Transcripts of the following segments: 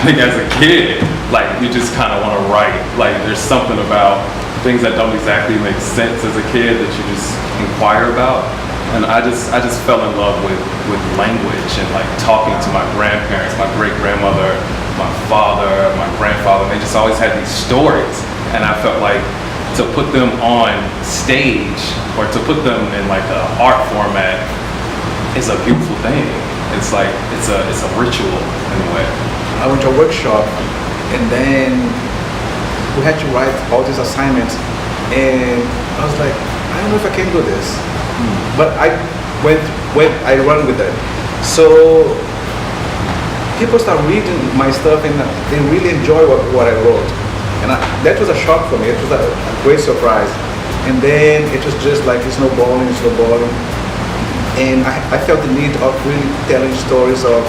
think as a kid, like you just kind of want to write. Like there's something about things that don't exactly make sense as a kid that you just inquire about. And I just fell in love with language and like talking to my grandparents, my great grandmother, my father, my grandfather. They just always had these stories, and I felt like to put them on stage or to put them in like an art format is a beautiful thing. It's like it's a ritual in a way. I went to a workshop, and then we had to write all these assignments, and I was like, I don't know if I can do this, but I run with it. So people start reading my stuff, and they really enjoy what I wrote, and that was a shock for me. It was a great surprise, and then it was just like snowballing, and I felt the need of really telling stories of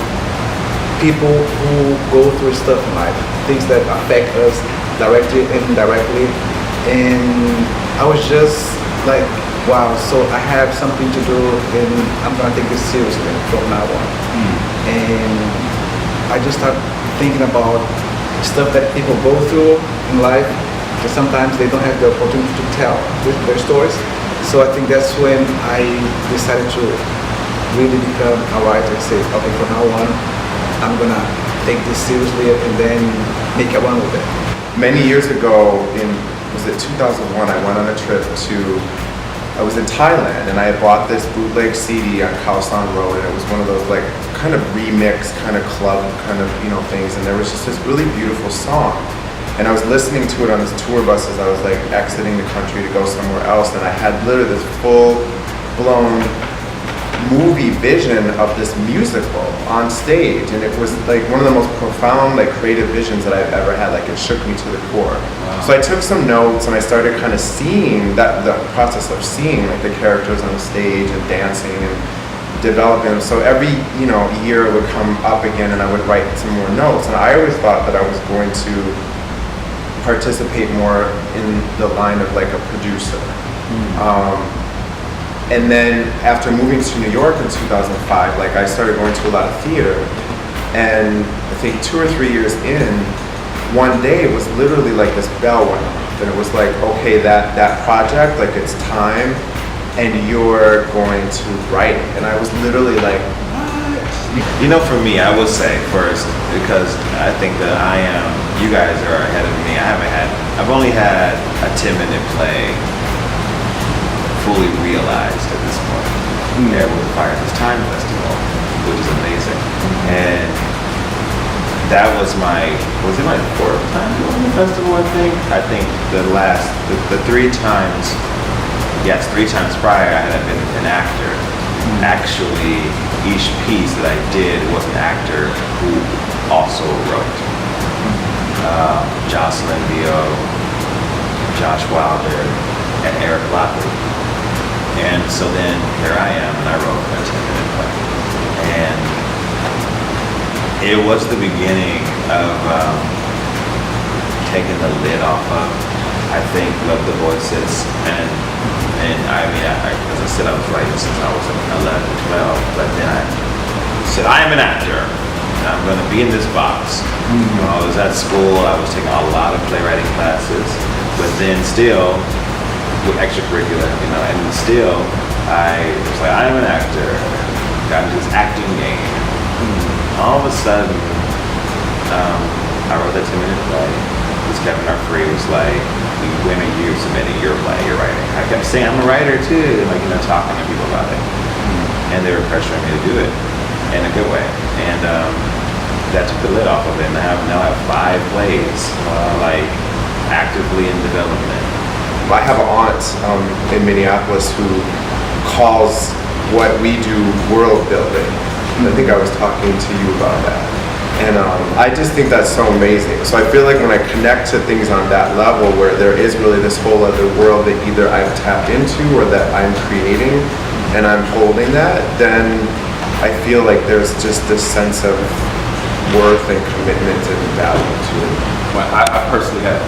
people who go through stuff in life, things that affect us directly and indirectly, and I was just like, wow, so I have something to do, and I'm gonna take this seriously from now on. And I just started thinking about stuff that people go through in life, because sometimes they don't have the opportunity to tell their stories. So I think that's when I decided to really become a writer and say, okay, from now on, I'm gonna take this seriously and then make a run with it. Many years ago, was it 2001, I went on a trip I was in Thailand, and I had bought this bootleg CD on Khao San Road, and it was one of those like kind of remix, kind of club kind of, things, and there was just this really beautiful song. And I was listening to it on this tour bus as I was like exiting the country to go somewhere else, and I had literally this full-blown movie vision of this musical on stage, and it was like one of the most profound, like creative visions that I've ever had. Like it shook me to the core. Wow. So I took some notes, and I started kind of seeing the process of seeing like the characters on the stage and dancing and developing them. So every year it would come up again, and I would write some more notes, and I always thought that I was going to participate more in the line of like a producer. And then after moving to New York in 2005, like I started going to a lot of theater, and I think 2 or 3 years in, one day it was literally like this bell went off, and it was like, okay, that project, like it's time, and you're going to write it. And I was literally like, what? For me, I would say first, because I think that you guys are ahead of me. I've only had a 10-minute play fully realized at this point. There with the Fire This Time Festival, which is amazing. And that was it my 4th time doing the festival, I think the 3 times, 3 times prior I had been an actor. Actually, each piece that I did was an actor who also wrote. Jocelyn Dio, Josh Wilder, and Eric Lockley. And so then here I am, and I wrote a 10-minute play. And it was the beginning of taking the lid off of, I think, Love the Voices. And as I said, I was writing since I was 11, 12, but then I said, I am an actor, and I'm going to be in this box. When I was at school, I was taking a lot of playwriting classes, but then still, with extracurricular, and still, I was like, I am an actor, got into this acting game. All of a sudden, I wrote that 10-minute play. This Kevin Arfree was like, when are you submitting your play, your writing? I kept saying, I'm a writer too, talking to people about it. And they were pressuring me to do it in a good way. And that took the lid off of it, and now I have 5 plays, actively in development. I have an aunt in Minneapolis who calls what we do world building. I think I was talking to you about that. And I just think that's so amazing. So I feel like when I connect to things on that level where there is really this whole other world that either I've tapped into or that I'm creating, and I'm holding that, then I feel like there's just this sense of worth and commitment and value to it. Well, I personally have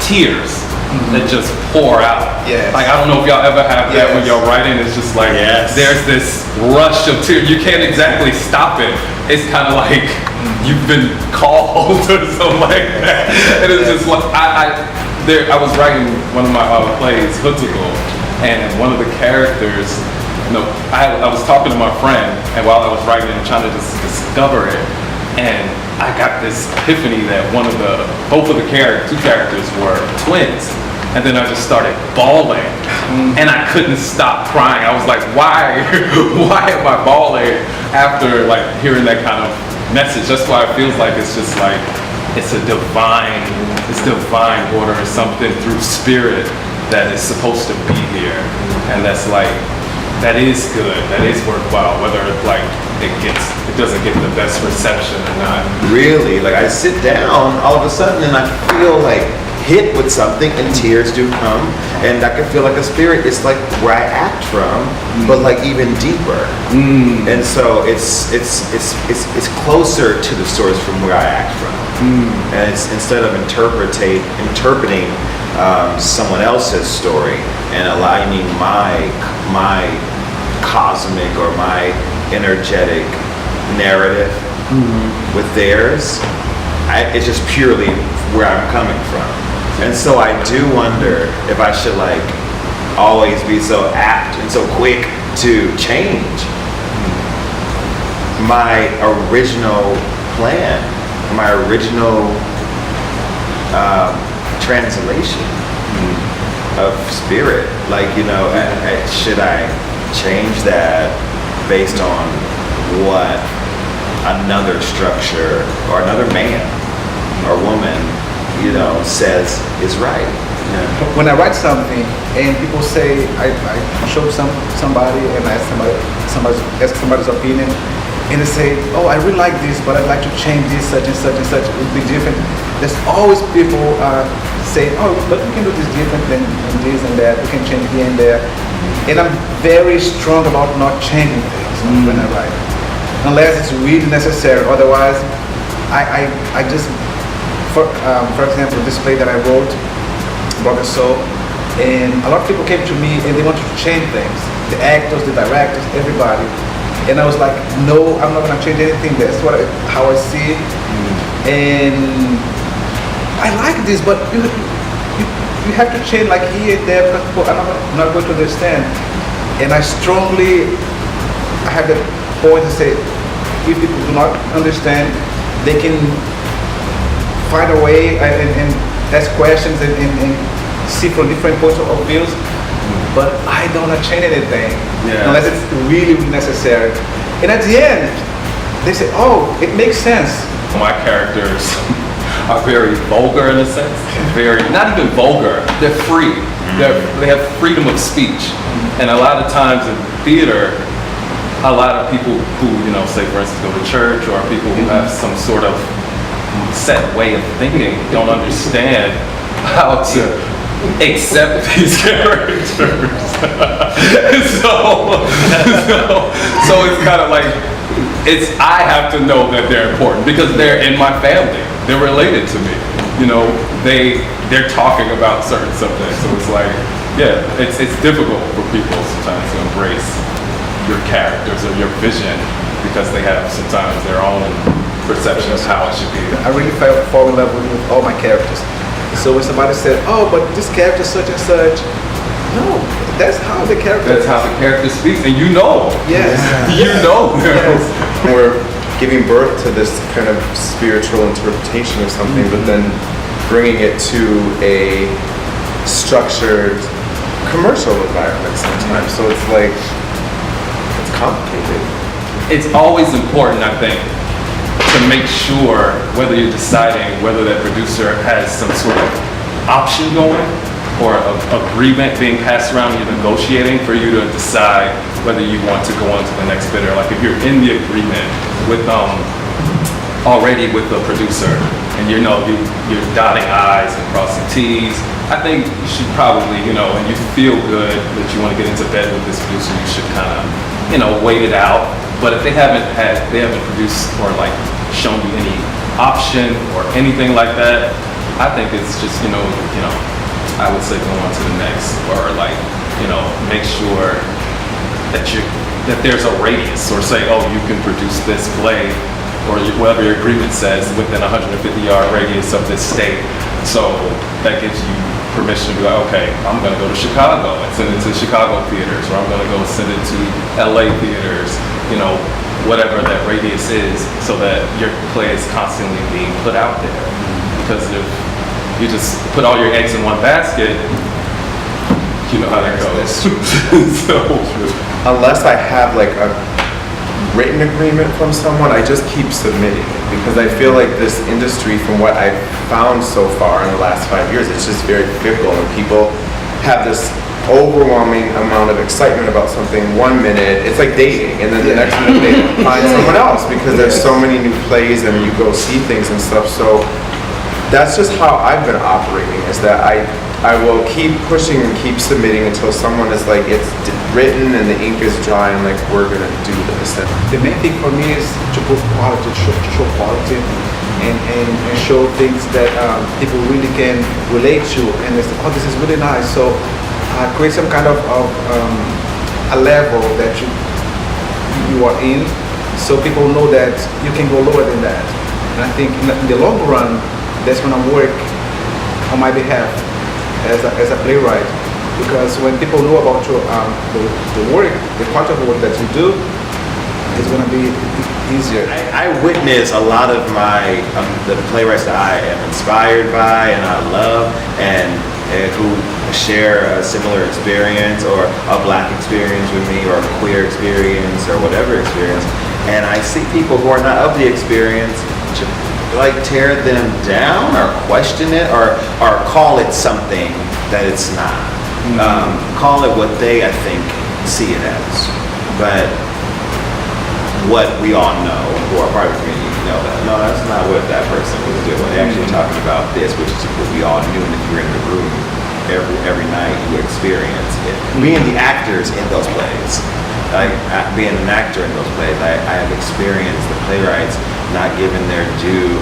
tears that just pour out. Yes. Like, I don't know if y'all ever have that when you're writing. It's just like, there's this rush of tears. You can't exactly stop it. It's kind of like you've been called or something like that. And it's just like, I was writing one of my plays, Hoodsicle, and one of the characters, I was talking to my friend, and while I was writing and trying to just discover it, and I got this epiphany that both of the two characters were twins. And then I just started bawling, and I couldn't stop crying. I was like, why am I bawling after like hearing that kind of message? That's why it feels like it's just like, it's divine order or something through spirit that is supposed to be here. And that's like, that is good, that is worthwhile, whether like it doesn't get the best reception or not. Really, like I sit down all of a sudden and I feel like hit with something and tears do come, and I can feel like a spirit. It's like where I act from, but like even deeper. And so it's closer to the source from where I act from. And it's instead of interpreting someone else's story and aligning my cosmic or my energetic narrative with theirs, it's just purely where I'm coming from. And so I do wonder if I should like always be so apt and so quick to change my original plan, my original translation of spirit. Like, should I change that based on what another structure or another man or woman says is right? When I write something and people say, I show somebody and I ask somebody's opinion, and they say, oh, I really like this, but I'd like to change this, such and such and such, it would be different. There's always people saying, oh, but we can do this different than this and that, we can change here and there. And I'm very strong about not changing things when I write, unless it's really necessary. Otherwise, I just, for example, this play that I wrote, Brother Soul, and a lot of people came to me and they wanted to change things. The actors, the directors, everybody. And I was like, no, I'm not gonna change anything. That's how I see it. And I like this, but you have to change like here and there because people are not going to understand. And I have the point to say, if people do not understand, they can find a way and ask questions and see from different points of views. But I don't want to change anything unless it's really, really necessary. And at the end, they say, oh, it makes sense. My characters are very vulgar in a sense. Not even vulgar, they're free. They have freedom of speech. And a lot of times in theater, a lot of people who, say for instance, go to church, or people who have some sort of set way of thinking don't understand how to accept these characters. so it's kind of like, I have to know that they're important because they're in my family. They're related to me. They're talking about certain subjects. So it's like, it's difficult for people sometimes to embrace your characters or your vision because they have sometimes their own perception of how it should be. I really fall in love with all my characters. So when somebody said, oh, but this character such and such, no, that's how the character speaks, and Yes. Yes. We're giving birth to this kind of spiritual interpretation of something, but then bringing it to a structured commercial environment sometimes. So it's like, it's complicated. It's always important, I think, to make sure whether you're deciding whether that producer has some sort of option going or agreement being passed around, you're negotiating for you to decide whether you want to go on to the next bidder. Like if you're in the agreement with already with the producer and you're dotting I's and crossing T's, I think you should probably, and you feel good that you want to get into bed with this producer, you should kind of, wait it out. But if they haven't produced or like shown you any option or anything like that, I think it's just, I would say go on to the next, or like, make sure that there's a radius, or say, oh, you can produce this play or whatever your agreement says, within a 150-yard radius of this state. So that gives you permission to be like, okay, I'm going to go to Chicago and send it to Chicago theaters, or I'm going to go send it to LA theaters, you know, whatever that radius is, so that your play is constantly being put out there. Because if you just put all your eggs in one basket, you know how that goes. So, Unless I have like a written agreement from someone, I just keep submitting it, because I feel like this industry, from what I've found so far in the last 5 years, it's just very fickle, and people have this overwhelming amount of excitement about something 1 minute. It's like dating, and then the next minute they find someone else, because there's so many new plays and you go see things and stuff. So that's just how I've been operating, is that I will keep pushing and keep submitting until someone is like, it's written and the ink is dry, and like, we're gonna do this. And The main thing for me is to put quality, to show quality, and show things that people really can relate to, and it's, oh, this is really nice. So create some kind of a level that you are in, so people know that you can go lower than that. And I think in the long run, that's gonna work on my behalf as a playwright, because when people know about your the work, the part of the work that you do, it's gonna be easier. I witness a lot of my the playwrights that I am inspired by and I love, and who share a similar experience, or a black experience with me, or a queer experience, or whatever experience, and I see people who are not of the experience like tear them down, or question it, or call it something that it's not. Call it what they, I think, see it as. But what we all know, who are part of the community, know that no, that's not what that person was doing. They're actually talking about this, which is what we all knew. And if you're in the room every night, you experience it. Being the actors in those plays, like being an actor in those plays, I have experienced the playwrights not given their due,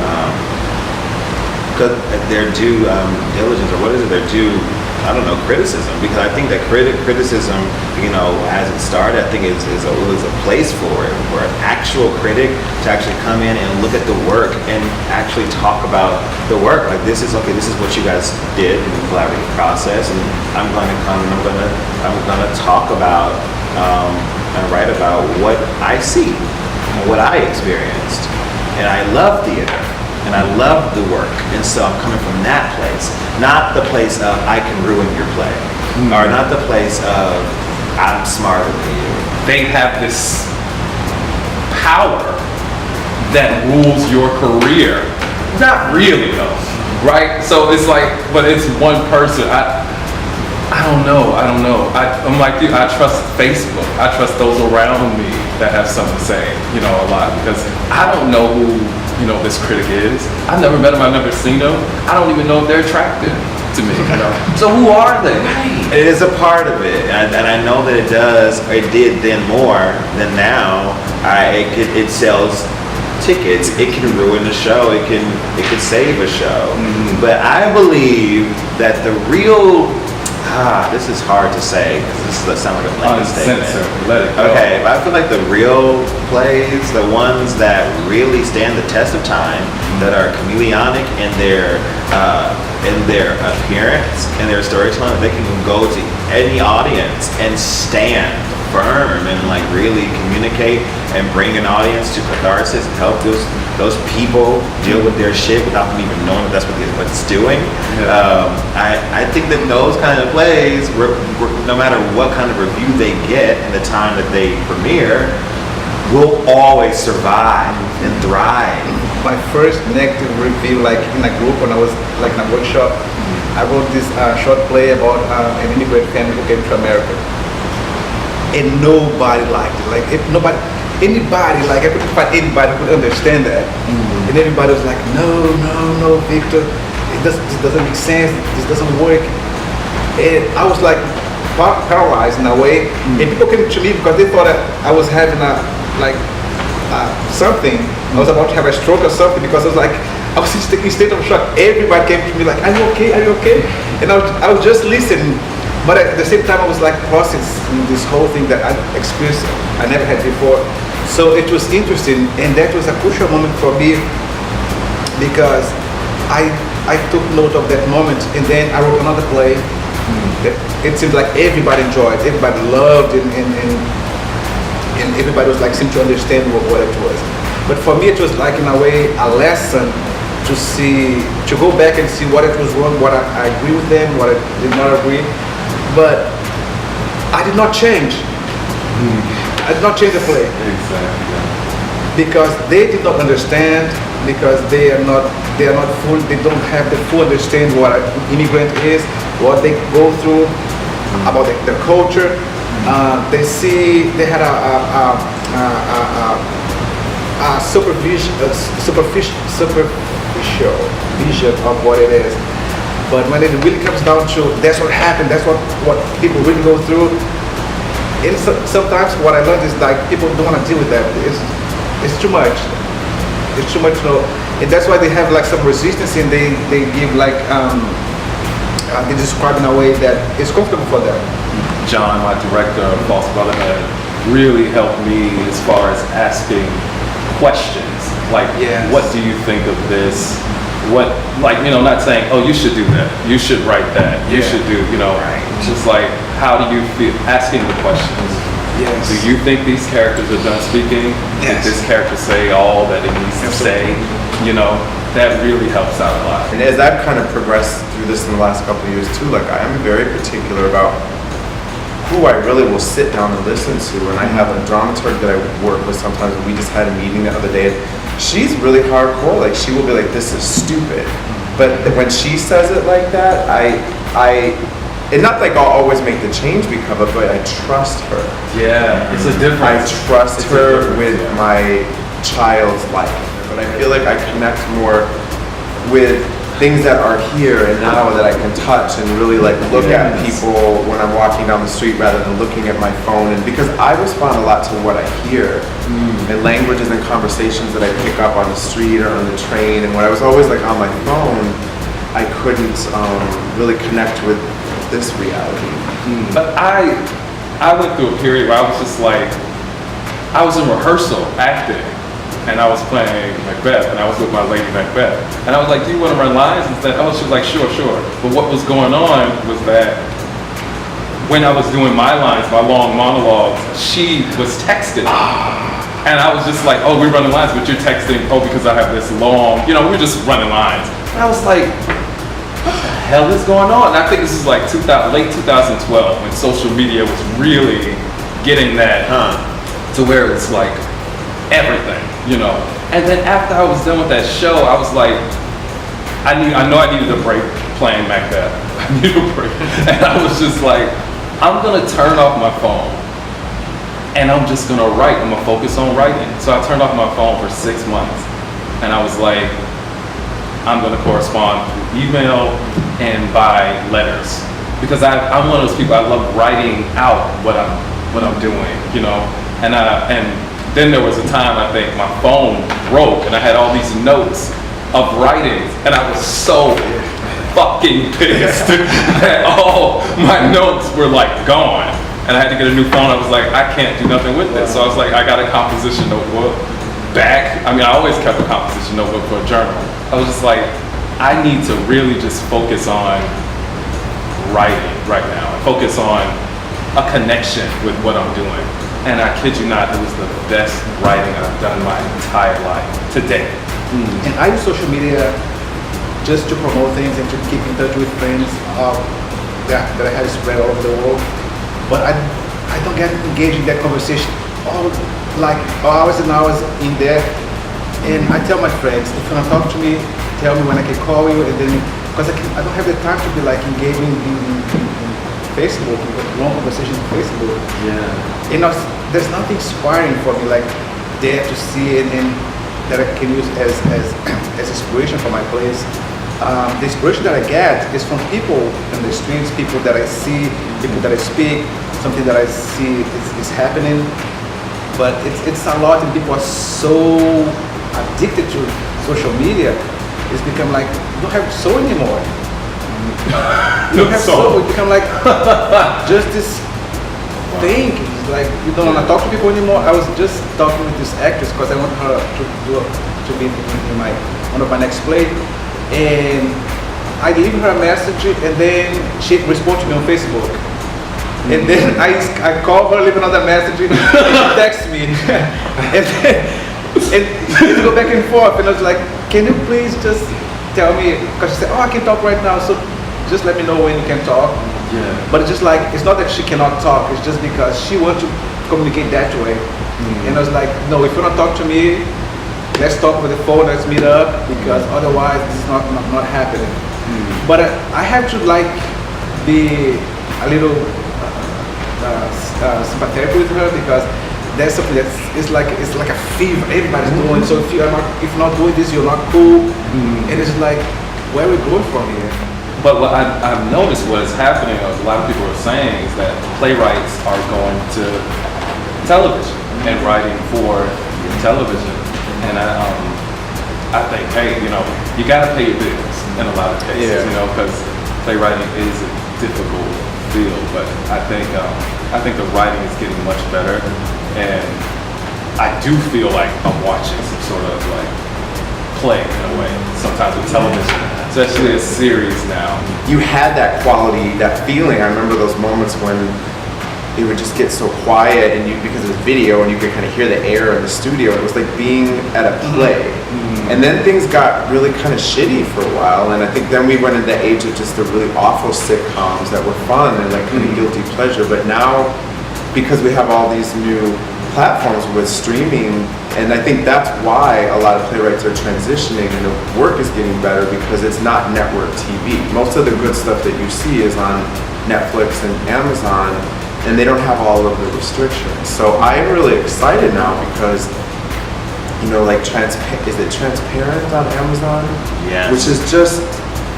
diligence, or what is it? Their due, I don't know, criticism. Because I think that criticism, you know, as it started, I think it was a place for it, for an actual critic to actually come in and look at the work and actually talk about the work. Like, this is what you guys did in the collaborative process, and I'm going to come and I'm going to talk about and write about what I see, what I experienced. And I love theater, and I love the work, and so I'm coming from that place, not the place of I can ruin your play, or not the place of I'm smarter than you. they have this power that rules your career. Not really though, right? So it's like, but it's one person. I don't know. I'm like you. I trust Facebook. I trust those around me that have something to say, you know, a lot, because I don't know who, you know, this critic is. I've never met them. I've never seen them. I don't even know if they're attractive to me. You know? So who are they? It is a part of it, and I know that it does. It did then more than now. It sells tickets. It can ruin a show. It can save a show. Mm-hmm. But I believe that the real this is hard to say because this sounds like a blanket statement. Let it go. Okay, but I feel like the real plays, the ones that really stand the test of time, that are chameleonic in their appearance and their storytelling, they can go to any audience and stand firm and like really communicate and bring an audience to catharsis and help those people deal with their shit without them even knowing that's what it's doing. Yeah. I think that those kind of plays, no matter what kind of review they get in the time that they premiere, will always survive and thrive. My first negative review, like in a group when I was like in a workshop, I wrote this short play about an immigrant family who came to America. And nobody liked it. Like anybody, like I couldn't find anybody who could understand that. Mm-hmm. And everybody was like, no, Victor, this doesn't make sense. This doesn't work. And I was like paralyzed in a way. Mm-hmm. And people came to me because they thought that I was having something. Mm-hmm. I was about to have a stroke or something, because I was like, I was in a state of shock. Everybody came to me like, are you okay? And I was just listening. But at the same time, I was like processing this whole thing that I experienced, I never had before. So it was interesting, and that was a crucial moment for me because I took note of that moment, and then I wrote another play that it seemed like everybody enjoyed, everybody loved, and everybody was like seemed to understand what it was. But for me, it was like in a way a lesson to go back and see what it was wrong, what I agree with them, what I did not agree. But I did not change. I did not change the play. Exactly. Because they did not understand, because they are not full, they don't have the full understanding what an immigrant is, what they go through, about their culture. They had a superficial vision of what it is. But when it really comes down to that's what happened, that's what people really go through. And sometimes what I learned is like people don't want to deal with that. It's too much. It's too much. And that's why they have like some resistance, and they give like they describe in a way that is comfortable for them. John, my director of False Brotherhood, really helped me as far as asking questions. Like, Yes. what do you think of this? What, like, not saying, oh, you should do that. You should write that. You Yeah. should do, It's just like, how do you feel? Asking the questions. Yes. Do you think these characters are done speaking? Did Yes. this character say all that it needs to say? That really helps out a lot. And as I've kind of progressed through this in the last couple of years too, like I am very particular about who I really will sit down and listen to. And I have a dramaturg that I work with sometimes, and we just had a meeting the other day. She's really hardcore. Like she will be like, "This is stupid," but when she says it like that, and not like I'll always make the change because of it, but I trust her. Yeah, it's a I difference. trust It's a her difference, with yeah. my child's life. But I feel like I connect more with things that are here and now that I can touch and really like look at Yes. people when I'm walking down the street rather than looking at my phone. And because I respond a lot to what I hear and languages and conversations that I pick up on the street or on the train. And when I was always like on my phone, I couldn't really connect with this reality. But I went through a period where I was just like, I was in rehearsal acting, and I was playing Macbeth, and I was with my lady Macbeth, and I was like, do you want to run lines? And she was like, sure. But what was going on was that when I was doing my lines, my long monologues, she was texting. And I was just like, oh, we're running lines, but you're texting, oh, because I have this long, we're just running lines. And I was like, what the hell is going on? And I think this is like late 2012 when social media was really getting that to where it's like everything, And then after I was done with that show, I was like, I know I needed a break playing Macbeth. I needed a break. And I was just like, I'm gonna turn off my phone and I'm just gonna write. I'm gonna focus on writing. So I turned off my phone for 6 months, and I was like, I'm gonna correspond through email and by letters, because I'm one of those people. I love writing out what I'm doing, And then there was a time I think my phone broke, and I had all these notes of writings, and I was so fucking pissed that all my notes were like gone, and I had to get a new phone. I was like, I can't do nothing with this. So I was like, I got a composition notebook back. I mean, I always kept a composition notebook for a journal. I was just like, I need to really just focus on writing right now. Focus on a connection with what I'm doing. And I kid you not, it was the best writing I've done my entire life to date. And I use social media just to promote things and to keep in touch with friends that I have spread all over the world. But I don't get engaged in that conversation hours and hours in there. And I tell my friends, if you want to talk to me, tell me when I can call you, and then because I don't have the time to be like engaging in Facebook, long conversations on Facebook. Yeah. There's nothing inspiring for me like there to see it and that I can use as inspiration for my plays. The inspiration that I get is from people in the streets, people that I see, people that I speak, something that I see is happening. But it's a lot, and people are so addicted to social media. It's become like you don't have soul anymore. You don't have soul. It become like just this thing. like, you don't want to talk to people anymore. I was just talking with this actress because I want her to be in one of my next play, and I leave her a message, and then she responds to me on Facebook. And then I call her, leave another message, and she texts me. and we go back and forth, and I was like, can you please just tell me, because she said, oh, I can talk right now, so just let me know when you can talk. Yeah. But it's just like, it's not that she cannot talk, it's just because she wants to communicate that way. And I was like, no, if you want to talk to me, let's talk over the phone, let's meet up, because otherwise this is not happening. But I have to like be a little sympathetic with her, because there's something it's like a fever everybody's doing. So if you're not doing this, you're not cool. And it's like, where are we going from here? But what I've noticed what is happening, a lot of people are saying, is that playwrights are going to television and writing for television. And I think, hey, you know, you got to pay your bills in a lot of cases, you know, because playwriting is a difficult field. But I think the writing is getting much better, and I do feel like I'm watching some sort of like play in a way. Sometimes with television, especially a series now. You had that quality, that feeling. I remember those moments when it would just get so quiet, and because it was video and you could kind of hear the air in the studio. It was like being at a play. And then things got really kind of shitty for a while, and I think then we went into the age of just the really awful sitcoms that were fun and like kind of guilty pleasure. But now, because we have all these new platforms with streaming, and I think that's why a lot of playwrights are transitioning and the work is getting better, because it's not network TV. Most of the good stuff that you see is on Netflix and Amazon, and they don't have all of the restrictions. So I'm really excited now because, you know, like is it Transparent on Amazon? Yes. Which is just,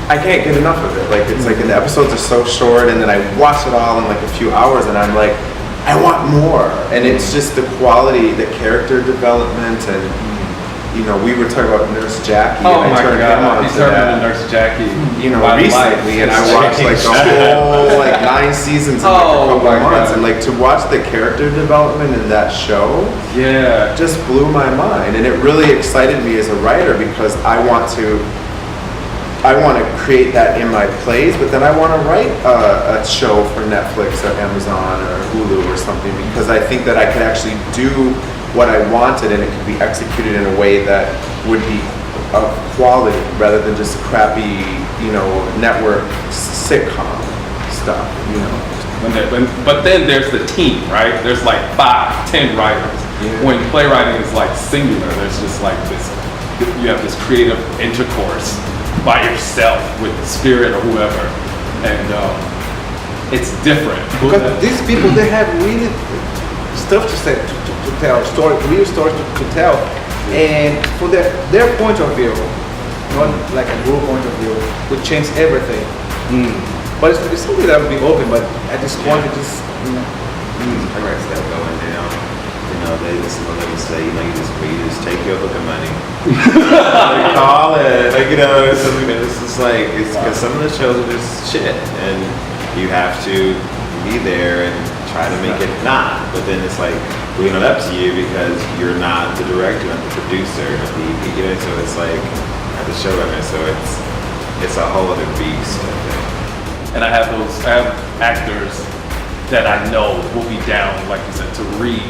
I can't get enough of it. Like, it's like the episodes are so short, and then I watch it all in like a few hours, and I'm like, I want more. And it's just the quality, the character development, and you know, we were talking about Nurse Jackie. Oh and I my turned God, him on you to turned that, into Nurse Jackie. you know, My recently, life and I has watched like the changed. whole like 9 seasons in like a Oh couple my of months, God. and like to watch the character development in that show Yeah. just blew my mind, and it really excited me as a writer, because I want to create that in my plays, but then I want to write a show for Netflix or Amazon or Hulu or something, because I think that I could actually do what I wanted, and it could be executed in a way that would be of quality rather than just crappy, you know, network sitcom stuff, you know. But then there's the team, right? There's like 5, 10 writers. Yeah. When playwriting is like singular, there's just like this, you have this creative intercourse by yourself with the spirit or whoever. And it's different. Because these people, they have really stuff to say, to tell, real stories to tell. And from their point of view, not like a group point of view, would change everything. But it's something that would be open, but at this point, it just, you know. I write stuff going down. You know, they listen to them say, you know, you just take your book of money. They call it, like, you know, it's just like, it's because some of the shows are just shit, and you have to be there and try to make it not. But then it's like, leave it up to you, because you're not the director, not the producer, not the EP, you know, so it's like, not the showrunner, so it's a whole other beast, I think. And I have actors that I know will be down, like you said, to read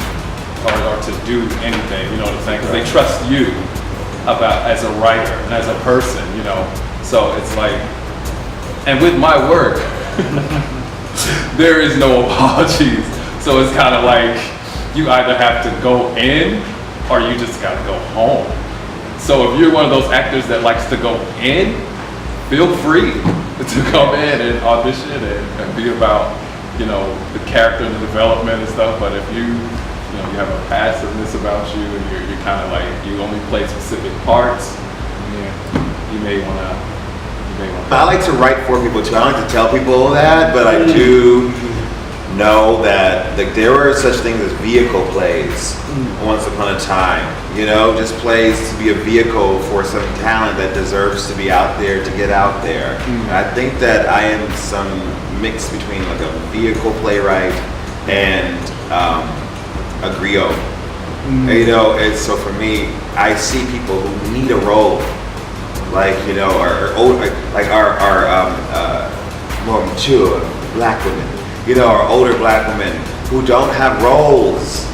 or to do anything, you know what I'm saying? Because they trust you as a writer and as a person, you know? So it's like, and with my work, there is no apologies. So it's kind of like, you either have to go in or you just gotta go home. So if you're one of those actors that likes to go in, feel free to come in and audition and be about, you know, the character and the development and stuff. But if you have a passiveness about you, and you're kind of like, you only play specific parts, you may wanna. I like to write for people too. I don't like to tell people that, but I do know that there were such things as vehicle plays once upon a time. You know, just plays to be a vehicle for some talent that deserves to be out there, to get out there. And I think that I am some mix between like a vehicle playwright and a griot. You know, and so for me, I see people who need a role, like, you know, or old, like our more mature black women, you know, or older black women who don't have roles.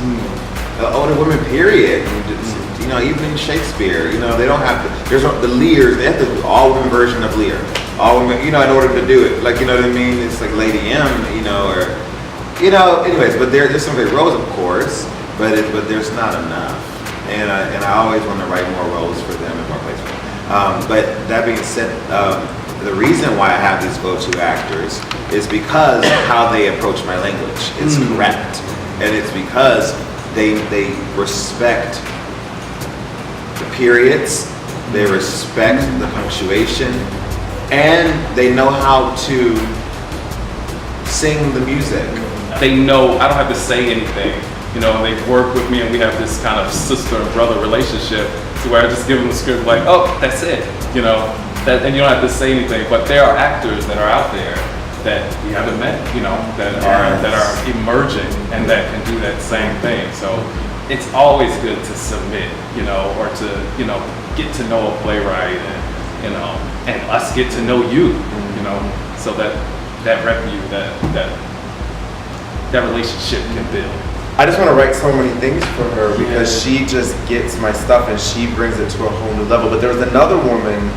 Older women, period. You know, even in Shakespeare, you know, they don't have to. There's the Lears. They have to do all women version of Lear. All women, you know, in order to do it. Like, you know what I mean? It's like Lady M, you know, or, you know. Anyways, but there's some great roles, of course, but there's not enough. And I always want to write more roles for them and more plays for them. But that being said, the reason why I have these go-to actors is because how they approach my language is correct, and it's because they respect the periods, they respect the punctuation, and they know how to sing the music. They know I don't have to say anything. You know, they work with me and we have this kind of sister and brother relationship to where I just give them the script like, oh, that's it, you know, and you don't have to say anything. But there are actors that are out there that we haven't met, you know, that are emerging and that can do that same thing. So it's always good to submit, you know, or to, you know, get to know a playwright and, you know, and us get to know you, you know, so that relationship can build. I just want to write so many things for her because she just gets my stuff and she brings it to a whole new level. But there was another woman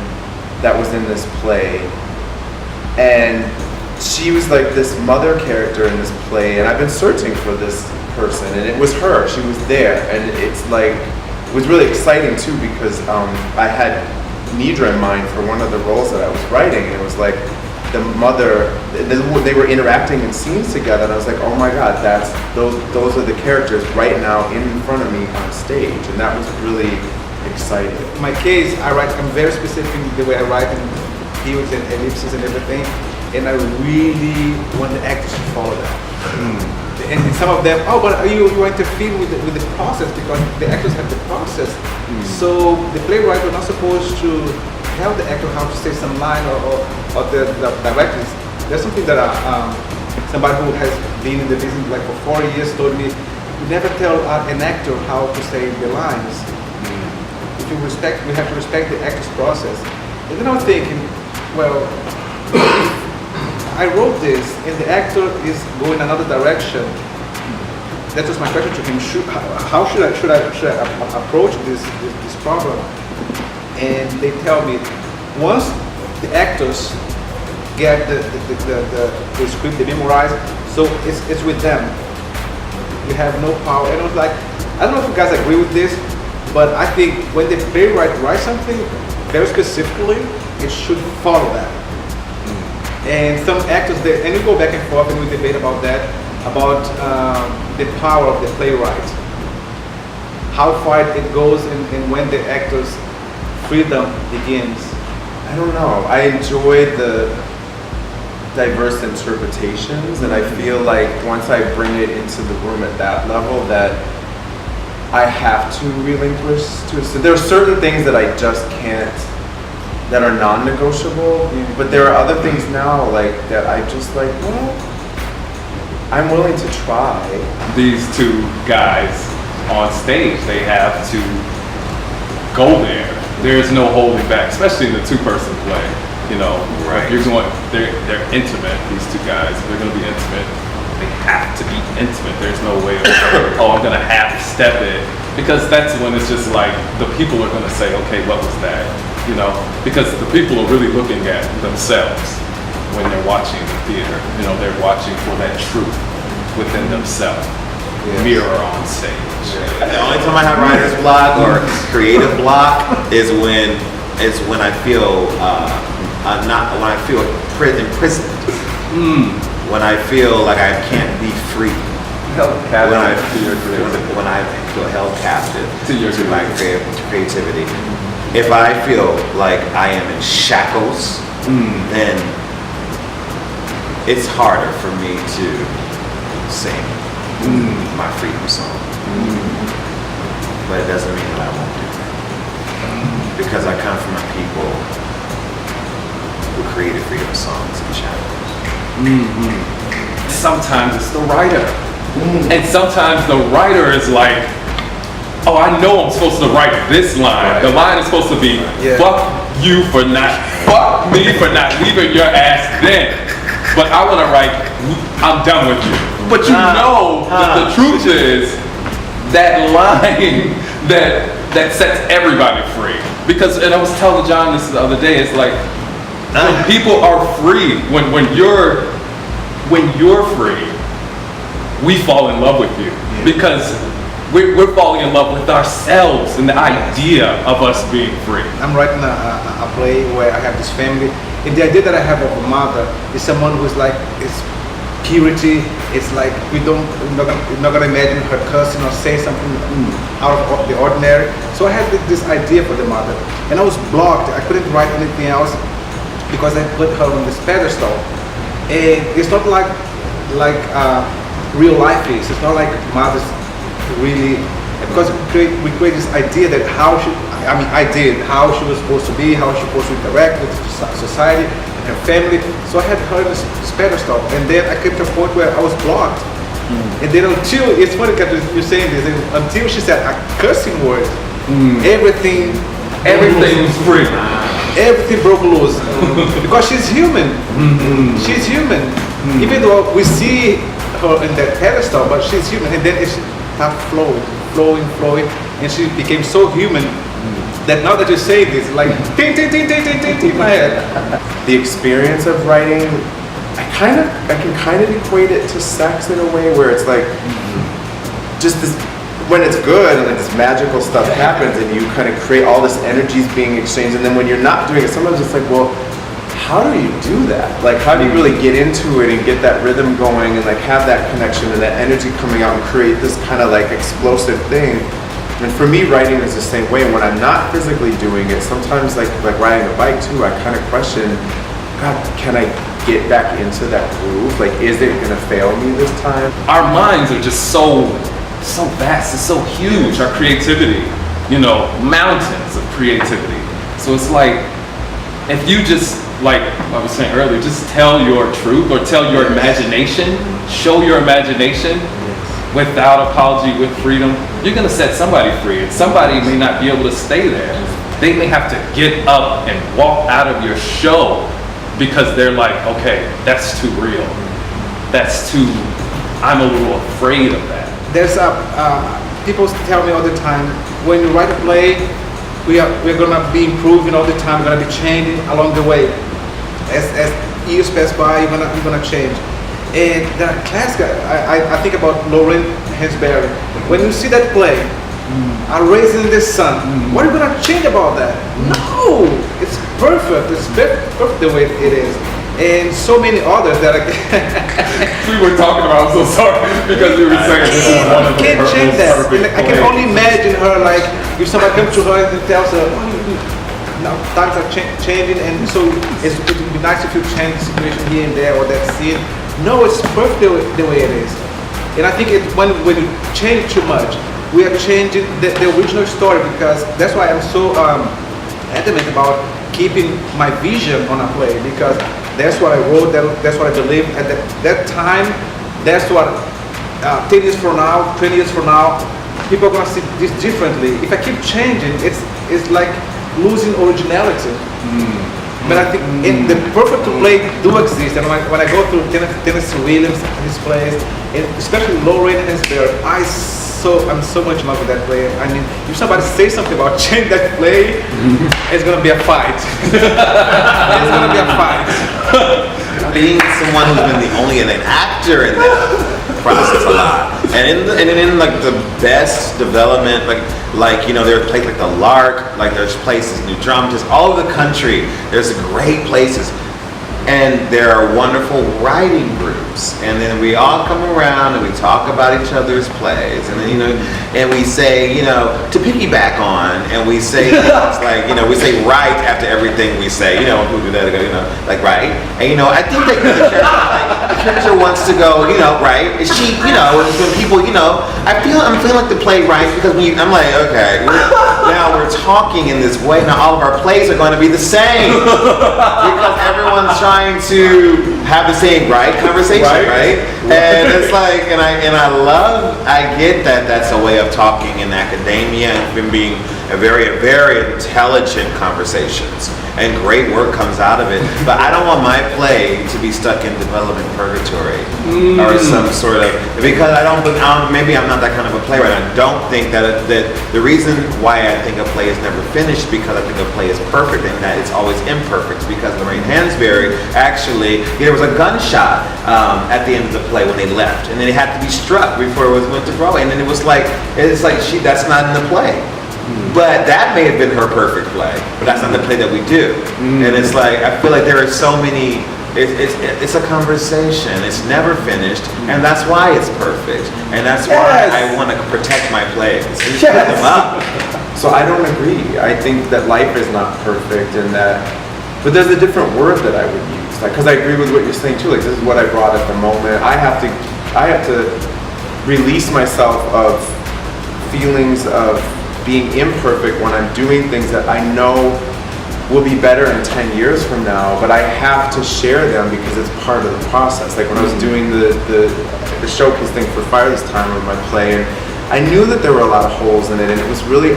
that was in this play, and she was like this mother character in this play, and I've been searching for this person, and it was her. She was there, and it's like, it was really exciting too because I had Nidra in mind for one of the roles that I was writing, and it was like the mother, they were interacting in scenes together, and I was like, oh my God, those are the characters right now in front of me on stage, and that was really exciting. In my case, I'm very specific in the way I write, and periods and ellipses and everything, and I really want the actors to follow that. And some of them, oh, but you interfere with the process because the actors have the process. So the playwright was not supposed to tell the actor how to say some line or the directors. There's something that somebody who has been in the business like for 40 years told me, you never tell an actor how to say the lines. If you respect, we have to respect the actor's process. And then I was thinking, well, I wrote this and the actor is going another direction. That was my question to him. How should I approach this problem? And they tell me, once the actors get the script, they memorize, so it's with them. You have no power. And I was like, I don't know if you guys agree with this, but I think when the playwright writes something very specifically, it should follow that. And some actors, and we go back and forth and we debate about that, about the power of the playwright. How far it goes and when the actor's freedom begins. I don't know. I enjoy the diverse interpretations, and I feel like once I bring it into the room at that level, that I have to relinquish to. So there are certain things that I just can't, that are non-negotiable, but there are other things now like that I just like, well, I'm willing to try. These two guys on stage, they have to go there. There's no holding back, especially in the two-person play. You know, right? They're intimate. These two guys, they're going to be intimate. They have to be intimate. There's no way of I'm going to have to step it, because that's when it's just like the people are going to say, okay, what was that? You know, because the people are really looking at themselves when they're watching the theater. You know, they're watching for that truth within themselves. Mirror on stage. The only time I have writer's block or creative block is when I feel when I feel imprisoned. When I feel like I can't be free. Held captive when I feel held captive to my creativity. If I feel like I am in shackles, then it's harder for me to sing my freedom song. But it doesn't mean that I won't do that. Because I come from a people who created freedom songs in shackles. Sometimes it's the writer And sometimes the writer is like, oh, I know I'm supposed to write this line. The line is supposed to be, fuck me for not leaving your ass then. But I want to write, I'm done with you. But you know that the truth is that line that sets everybody free. Because, and I was telling John this the other day, it's like, when people are free, when you're free, we fall in love with you. Because we're falling in love with ourselves and the idea of us being free. I'm writing a play where I have this family, and the idea that I have of a mother is someone who's like, it's purity. It's like we're not gonna imagine her cursing or saying something out of the ordinary. So I had this idea for the mother, and I was blocked. I couldn't write anything else because I put her on this pedestal, and it's not like real life is. It's not like mothers really, because we create this idea that how she was supposed to be, how she was supposed to interact with society and her family. So I had her in this pedestal, and then I came to a point where I was blocked. And then until, it's funny that you're saying this, until she said a cursing word, everything was free. Everything broke loose. Because she's human. She's human. Even though we see her in that pedestal, but she's human. And then it started flowing, and she became so human that now that you say this, like ting ting ting ting ting ting ting in my head. The experience of writing, I can kind of equate it to sex in a way where it's like just this, when it's good and like this magical stuff happens and you kind of create all this energies being exchanged, and then when you're not doing it, sometimes it's like, well, how do you do that? Like, how do you really get into it and get that rhythm going and like have that connection and that energy coming out and create this kind of like explosive thing? And for me, writing is the same way. And when I'm not physically doing it, sometimes like riding a bike too, I kind of question, God, can I get back into that groove? Like, is it gonna fail me this time? Our minds are just so vast, it's so huge, our creativity, mountains of creativity. So it's like, if you just, like I was saying earlier, just tell your truth or tell your imagination, show your imagination without apology, with freedom, you're gonna set somebody free, and somebody may not be able to stay there. They may have to get up and walk out of your show because they're like, okay, that's too real. I'm a little afraid of that. There's people tell me all the time, when you write a play, we're gonna be improving all the time, we're gonna be changing along the way. As years pass by, you're gonna change. And the classic, I think about Lauren Hansberry. When you see that play, Raising the Sun, what are you gonna change about that? No, it's perfect. It's perfect the way it is. And so many others that we were talking about, I'm so sorry, because we were saying this is one of the can't change that. I can only imagine her, like, if somebody comes to her and tells her, now times are changing, and so it would be nice if you change the situation here and there or that scene. No, it's perfect the way it is. And I think when you change too much, we are changing the original story, because that's why I'm so adamant about keeping my vision on a play, because that's what I wrote, that's what I believe at that time. That's what 10 years from now, 20 years from now, people are gonna see this differently. If I keep changing, it's like losing originality. But I think the perfect play do exist, and when I go through Tennessee Williams, his plays, and especially Lauren Hansberry, I'm so much in love with that play. I mean, if somebody says something about change that play, it's gonna be a fight. It's gonna be a fight. Being someone who's been only an actor in that process a lot, and in like the best development, like there are places like the Lark, like there's places, New Dramatists, all over the country. There's great places. And there are wonderful writing groups, and then we all come around and we talk about each other's plays, and then and we say to piggyback on, and we say things like we say right after everything we say, who do that, like right, and I think that the character wants to go, right, is she, when people, I'm feeling like the playwright, because I'm like, okay, now we're talking in this way. Now all of our plays are going to be the same because everyone's trying to have the same conversation, right? And it's like, and I get that that's a way of talking in academia and being a very intelligent conversations, and great work comes out of it. But I don't want my play to be stuck in development purgatory or some sort of, because maybe I'm not that kind of a playwright. I don't think that the reason why I think a play is never finished, because I think a play is perfect and that it's always imperfect, because Lorraine Hansberry actually, there was a gunshot at the end of the play when they left, and then it had to be struck before it went to Broadway, and then it's like that's not in the play. But that may have been her perfect play, but that's not the play that we do. And it's like, I feel like there are so many, it's a conversation, it's never finished, and that's why it's perfect. And that's why I want to protect my plays and put them up. So I don't agree. I think that life is not perfect, and that, but there's a different word that I would use. Because I agree with what you're saying too, like this is what I brought at the moment. I have to release myself of feelings of being imperfect when I'm doing things that I know will be better in 10 years from now, but I have to share them because it's part of the process. Like when I was doing the showcase thing for Fire this time with my play, and I knew that there were a lot of holes in it, and it was really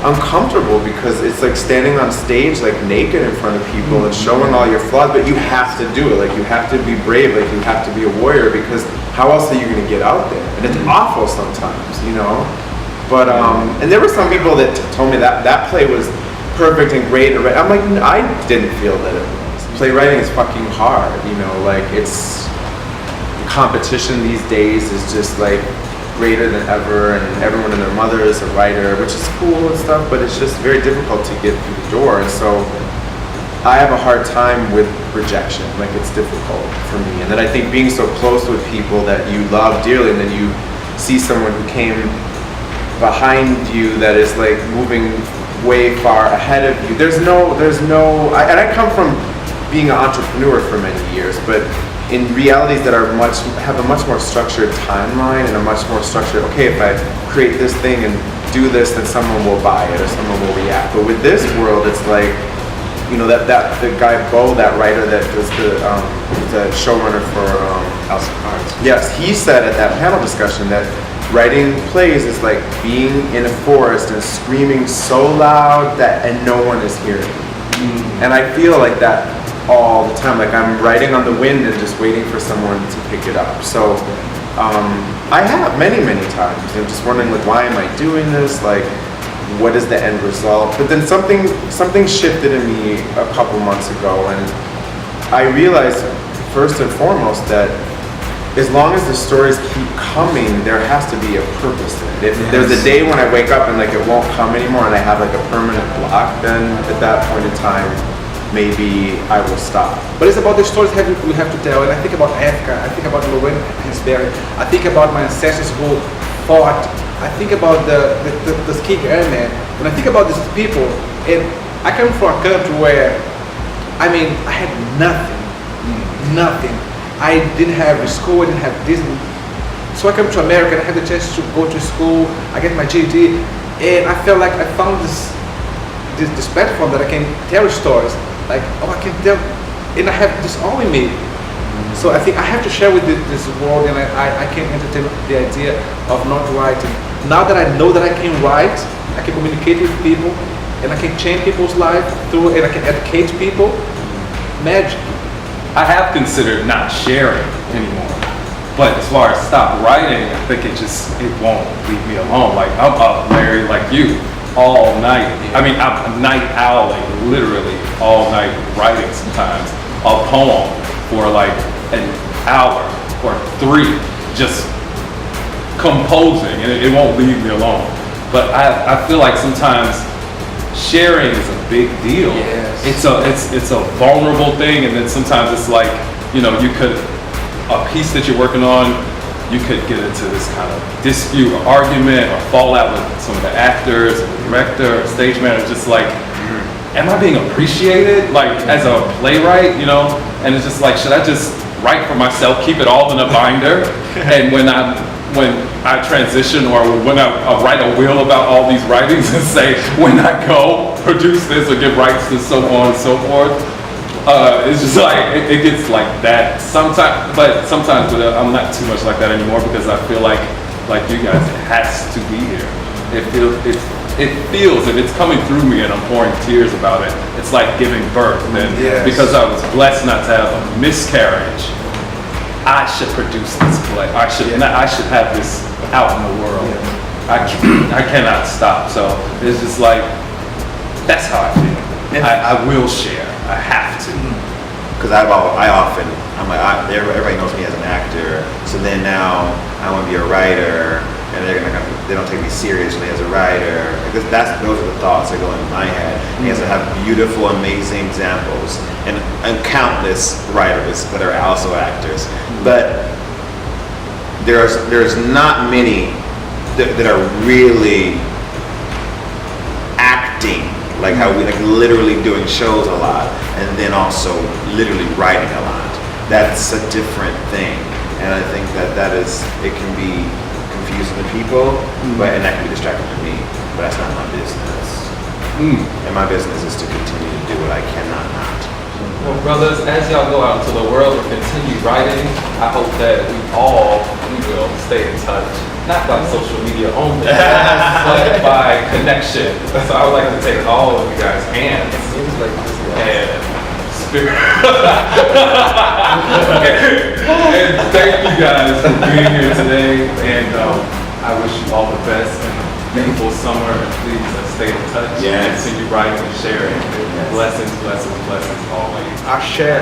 uncomfortable because it's like standing on stage like naked in front of people and showing all your flaws, but you have to do it. Like you have to be brave, like you have to be a warrior, because how else are you going to get out there? And it's awful sometimes, you know? But, and there were some people that told me that play was perfect and great. I'm like, I didn't feel that it was. Playwriting is fucking hard, you know, like it's, competition these days is just like greater than ever, and everyone and their mother is a writer, which is cool and stuff, but it's just very difficult to get through the door. And so I have a hard time with rejection, like it's difficult for me. And then I think being so close with people that you love dearly, and then you see someone who came behind you that is like moving way far ahead of you. And I come from being an entrepreneur for many years, but in realities that have a much more structured timeline and a much more structured, okay, if I create this thing and do this, then someone will buy it or someone will react. But with this world, it's like, you know, that the guy Bo, that writer that was the showrunner for House of Cards. Yes, he said at that panel discussion that writing plays is like being in a forest and screaming so loud and no one is hearing. And I feel like that all the time. Like I'm riding on the wind and just waiting for someone to pick it up. So I have many times, you know, just wondering like, why am I doing this? Like, what is the end result? But then something shifted in me a couple months ago, and I realized first and foremost that as long as the stories keep coming, there has to be a purpose in it. If there's a day when I wake up and like it won't come anymore and I have like a permanent block, then at that point in time, maybe I will stop. But it's about the stories we have to tell. And I think about Africa, I think about Lorraine Hansberry, I think about my ancestors who fought, I think about the King Airman. When I think about these people, and I come from a country where, I mean, I had nothing. I didn't have a school, I didn't have Disney. So I come to America and I had the chance to go to school, I get my GED, and I felt like I found this platform that I can tell stories. Like, oh, I can tell, and I have this all in me. So I think I have to share with this world, and I can entertain the idea of not writing. Now that I know that I can write, I can communicate with people, and I can change people's lives through, and I can educate people. Magic. I have considered not sharing anymore, but as far as stop writing, I think it won't leave me alone. Like I'm up, Larry, like you, all night. I mean, I'm a night owl, like literally all night writing sometimes a poem for like an hour or 3, just composing, and it won't leave me alone. But I feel like sometimes sharing is a big deal. Yes. It's a vulnerable thing, and then sometimes it's like, you know, a piece that you're working on, you could get into this kind of dispute or argument or fallout with some of the actors or the director or stage manager, just like, am I being appreciated? Like as a playwright, you know? And it's just like, should I just write for myself, keep it all in a binder? And when I transition or when I write a will about all these writings and say, when I go produce this or give rights to so on and so forth, it's just like, it gets like that sometimes, but I'm not too much like that anymore because I feel like you guys, it has to be here. It feels, if it's coming through me and I'm pouring tears about it, it's like giving birth. And because I was blessed not to have a miscarriage, I should produce this play. I should have this out in the world. I cannot stop. So it's just like, that's how I feel. I will share. I have to. Because I'm like, everybody knows me as an actor. So then now I want to be a writer, and they don't take me seriously as a writer. Because those are the thoughts that go in my head. And yes, I have beautiful, amazing examples, and countless writers that are also actors. But there's not many that are really acting, like how we literally doing shows a lot, and then also literally writing a lot. That's a different thing, and I think it can be confusing to people, and that can be distracting to me. But that's not my business. And my business is to continue to do what I cannot not. Well, brothers, as y'all go out into the world and continue writing, I hope that we will stay in touch. Not by social media only, but by connection. So I would like to take all of you guys' hands and spirit. And thank you guys for being here today. And I wish you all the best and a beautiful summer. And please stay in touch. Yes. Continue writing and sharing. Blessings, blessings, blessings always. I share.